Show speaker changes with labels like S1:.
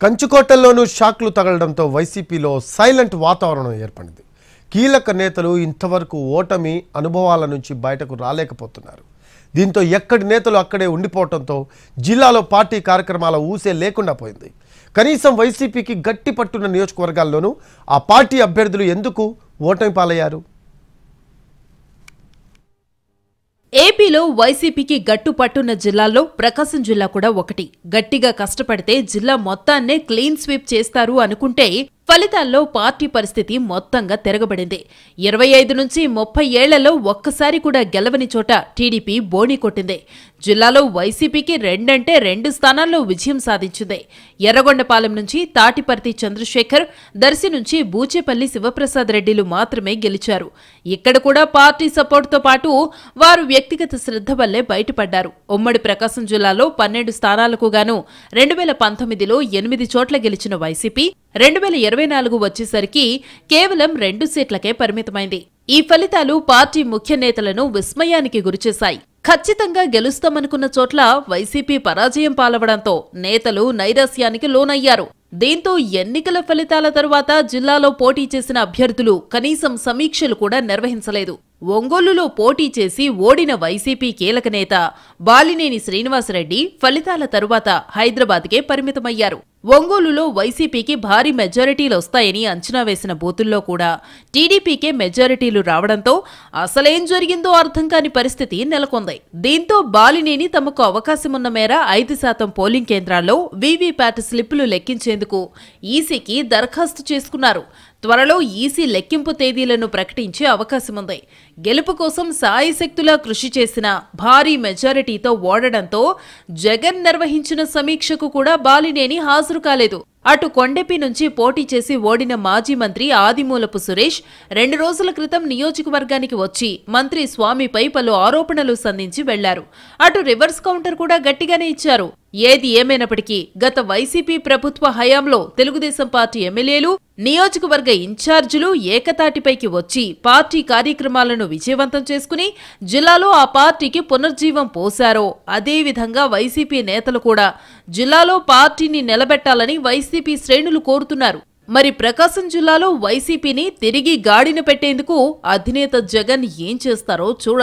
S1: కంచుకోటల్లోనూ షాక్లు తగలడంతో వైసీపీలో సైలెంట్ వాతావరణం ఏర్పడింది. కీలక నేతలు ఇంతవరకు ఓటమి అనుభవాల నుంచి బయటకు రాలేకపోతున్నారు. దీంతో ఎక్కడి నేతలు అక్కడే ఉండిపోవడంతో జిల్లాలో పార్టీ కార్యక్రమాల ఊసే లేకుండా పోయింది. కనీసం వైసీపీకి గట్టి పట్టున్న నియోజకవర్గాల్లోనూ ఆ పార్టీ అభ్యర్థులు ఎందుకు ఓటమి పాలయ్యారు?
S2: ఏపీలో వైసీపీకి గట్టు పట్టున్న జిల్లాల్లో ప్రకాశం జిల్లా కూడా ఒకటి. గట్టిగా కష్టపడితే జిల్లా మొత్తాన్నే క్లీన్ స్వీప్ చేస్తారు అనుకుంటే ఫలితాల్లో పార్టీ పరిస్థితి మొత్తంగా తిరగబడింది. 25 నుంచి 30 ఏళ్లలో ఒక్కసారి కూడా గెలవని చోట టీడీపీ బోణీ కొట్టింది. జిల్లాలో వైసీపీకి 2 స్థానాల్లో విజయం సాధించింది. ఎర్రగొండపాలెం నుంచి తాటిపర్తి చంద్రశేఖర్, దర్శి నుంచి బూచేపల్లి శివప్రసాద్ రెడ్డిలు మాత్రమే గెలిచారు. ఇక్కడ కూడా పార్టీ సపోర్టుతో పాటు వారు వ్యక్తిగత శ్రద్ధ వల్లే బయటపడ్డారు. ఉమ్మడి ప్రకాశం జిల్లాలో 12 స్థానాలకు గాను 2019లో 8 చోట్ల గెలిచిన వైసీపీ 2024 వచ్చేసరికి కేవలం 2 సీట్లకే పరిమితమైంది. ఈ ఫలితాలు పార్టీ ముఖ్య నేతలను విస్మయానికి గురిచేశాయి. ఖచ్చితంగా గెలుస్తామనుకున్న చోట్ల వైసీపీ పరాజయం పాలవడంతో నేతలు నైరాస్యానికి లోనయ్యారు. దీంతో ఎన్నికల ఫలితాల తరువాత జిల్లాలో పోటీ చేసిన అభ్యర్థులు కనీసం సమీక్షలు కూడా నిర్వహించలేదు. ఒంగోలులో పోటీ చేసి ఓడిన వైసీపీ కీలక నేత బాలినేని శ్రీనివాసరెడ్డి ఫలితాల తరువాత హైదరాబాద్కే పరిమితమయ్యారు. ఒంగోలులో వైసీపీకి భారీ మెజారిటీలొస్తాయని అంచనా వేసిన బూతుల్లో కూడా టీడీపీకే మెజారిటీలు రావడంతో అసలేం జరిగిందో అర్థం కాని పరిస్థితి నెలకొంది. దీంతో బాలినేని తమకు అవకాశమున్న మేర 5% పోలింగ్ కేంద్రాల్లో వీవీప్యాట్ స్లిప్పులు లెక్కించేందుకు ఈసీకి దరఖాస్తు చేసుకున్నారు. త్వరలో ఈసీ లెక్కింపు తేదీలను ప్రకటించే అవకాశముంది. గెలుపు కోసం సాయశక్తులా కృషి చేసిన భారీ మెజారిటీతో ఓడడంతో జగన్ నిర్వహించిన సమీక్షకు కూడా బాలినేని హాజరు కాలేదు. అటు కొండెపి నుంచి పోటీ చేసి ఓడిన మాజీ మంత్రి ఆదిమూలపు సురేష్ 2 రోజుల క్రితం నియోజకవర్గానికి వచ్చి మంత్రి స్వామిపై పలు ఆరోపణలు సంధించి వెళ్లారు. అటు రివర్స్ కౌంటర్ కూడా గట్టిగానే ఇచ్చారు. ఏది ఏమైనప్పటికీ గత వైసీపీ ప్రభుత్వ హయాంలో తెలుగుదేశం పార్టీ ఎమ్మెల్యేలు, నియోజకవర్గ ఇన్ఛార్జీలు ఏకతాటిపైకి వచ్చి పార్టీ కార్యక్రమాలను విజయవంతం చేసుకుని జిల్లాలో ఆ పార్టీకి పునర్జీవం పోశారో అదేవిధంగా వైసీపీ నేతలు కూడా జిల్లాలో పార్టీని నిలబెట్టాలని వైసీపీ శ్రేణులు కోరుతున్నారు. మరి ప్రకాశం జిల్లాలో వైసీపీని తిరిగి గాడిన పెట్టేందుకు అధినేత జగన్ ఏం చేస్తారో చూడాలి.